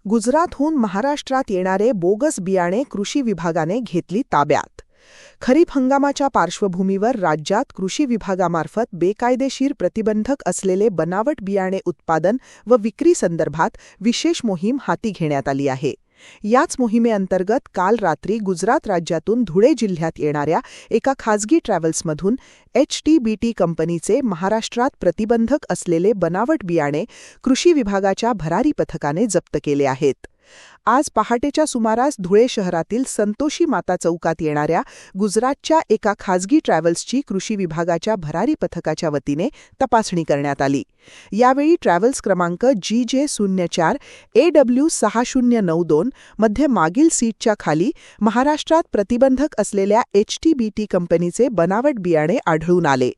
गुजरातहून महाराष्ट्रात येणारे बोगस बियाणे कृषी विभागाने घेतली ताब्यात. खरीप हंगामाच्या पार्श्वभूमीवर राज्यात कृषी विभागामार्फत बेकायदेशीर प्रतिबंधक असलेले बनावट बियाणे उत्पादन व विक्रीसंदर्भात विशेष मोहीम हाती घेण्यात आली आहे. याच मोहिमेअंतर्गत काल रात्री गुजरात राज्यातून धुळे जिल्ह्यात येणाऱ्या एका खासगी ट्रॅव्हल्समधून HTBT कंपनीचे महाराष्ट्रात प्रतिबंधक असलेले बनावट बियाणे कृषी विभागाच्या भरारी पथकाने जप्त केले आहेत. आज पहाटेच्या सुमारास धुळे शहरातील संतोषी माता चौकात येणाऱ्या गुजरातच्या एका खासगी ट्रॅव्हल्सची कृषी विभागाच्या भरारी पथकाच्या वतीने तपासणी करण्यात आली. यावेळी ट्रॅव्हल्स क्रमांक GJ04 AW 6092 मध्ये मागील सीटच्या खाली महाराष्ट्रात प्रतिबंधक असलेल्या HTBT कंपनीचे बनावट बियाणे आढळून आले.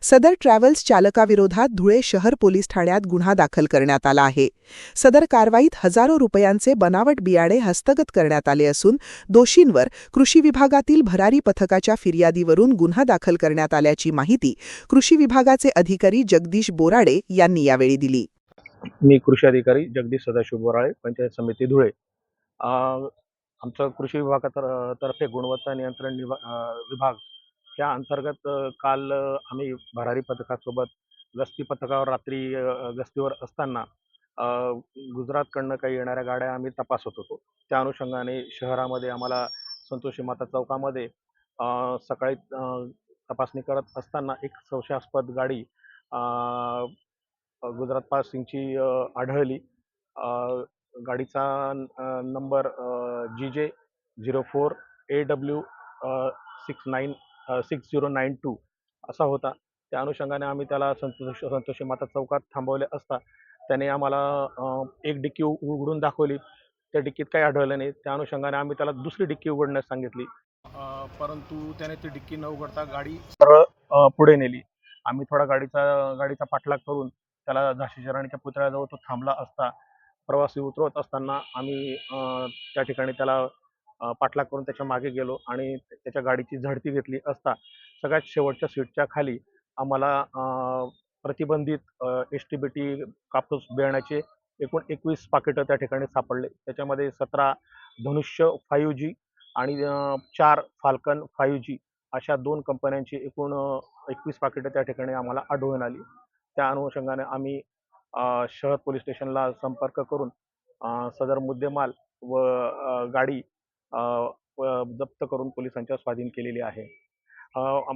सदर ट्रॅव्हल्स चालकाविरोधात धुळे शहर पोलीस ठाण्यात गुन्हा दाखल करण्यात आला आहे. सदर कारवाईत हजारो रुपयांचे बनावट बियाणे हस्तगत करण्यात आले असून दोषींवर कृषी विभागातील भरारी पथकाच्या फिर्यादीवरून गुन्हा दाखल करण्यात आल्याची माहिती कृषी विभागाचे अधिकारी जगदीश बोराडे यांनी यावेळी दिली. मी कृषी अधिकारी जगदीश सदाशिव बोराळे, पंचायत समिती धुळे. आमचं कृषी विभागातर्फे गुणवत्ता नियंत्रण विभाग त्या अंतर्गत काल आम्ही भरारी पथकासोबत गस्ती पथकावर रात्री गस्तीवर असताना गुजरातकडनं काही येणाऱ्या गाड्या आम्ही तपासत होतो. त्या अनुषंगाने शहरामध्ये आम्हाला संतोषी माता चौकामध्ये सकाळी तपासणी करत असताना एक संशयास्पद गाडी गुजरात पासिंगची आढळली. गाडीचा नंबर GJ04 AW 6092 असा होता. त्या अनुषंगाने आम्ही त्याला संतोषी माता चौकात थांबवले असता त्याने आम्हाला एक डिक्की उघडून दाखवली. त्या डिक्कीत काही आढळलं नाही. त्या अनुषंगाने आम्ही त्याला दुसरी डिक्की उघडण्यास सांगितली, परंतु त्याने ती डिक्की न उघडता गाडी सरळ पुढे नेली. आम्ही थोडा गाडीचा पाठलाग करून त्याला झाशीच्या राणीच्या पुतळ्याजवळ तो थांबला असता प्रवासी उतरवत असताना आम्ही त्या ठिकाणी त्याला पाठलाग करून त्याच्या मागे गेलो आणि त्याच्या गाडीची झडती घेतली असता सगळ्यात शेवटच्या सीटच्या खाली आम्हाला प्रतिबंधित HTBT कापूस बियाण्याचे एकूण 21 पाकिटं त्या ठिकाणी सापडले. त्याच्यामध्ये 17 धनुष्य 5G आणि 4 फाल्कन 5G अशा 2 कंपन्यांची एकूण 21 पाकिटं त्या ठिकाणी आम्हाला आढळून आली. त्या अनुषंगाने आम्ही शहर पोलीस स्टेशनला संपर्क करून सदर मुद्देमाल व गाडी जप्त करून पोलिसांच्या स्वाधीन केलेली आहे.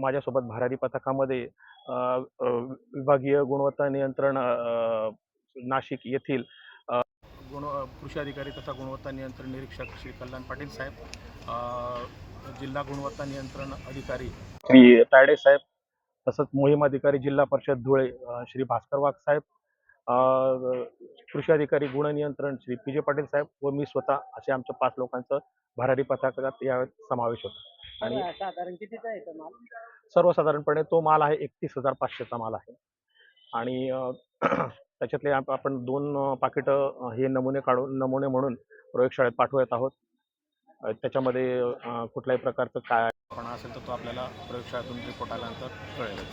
माझ्यासोबत भरारी पथकामध्ये विभागीय गुणवत्ता नियंत्रण नाशिक येथील कृषी अधिकारी तथा गुणवत्ता नियंत्रण निरीक्षक श्री कल्याण पाटील साहेब, जिल्हा गुणवत्ता नियंत्रण अधिकारी श्री तायडे साहेब, तसंच मोहीम अधिकारी जिल्हा परिषद धुळे श्री भास्कर वाघ साहेब, कृषी अधिकारी गुण नियंत्रण श्री PJ पाटील साहेब व मी स्वतः असे आमच्या 5 लोकांचं भरारी पथकात यावेळी समावेश होता. आणि साधारण कितीचा आहे माल? सर्वसाधारणपणे तो माल आहे 31,500चा माल आहे. आणि त्याच्यातले आपण 2 पाकिटं हे नमुने म्हणून प्रयोगशाळेत पाठवत आहोत. त्याच्यामध्ये कुठल्याही प्रकारचं काय असेल तर तो आपल्याला प्रयोगशाळेतून रिपोर्ट आल्यानंतर कळेलच.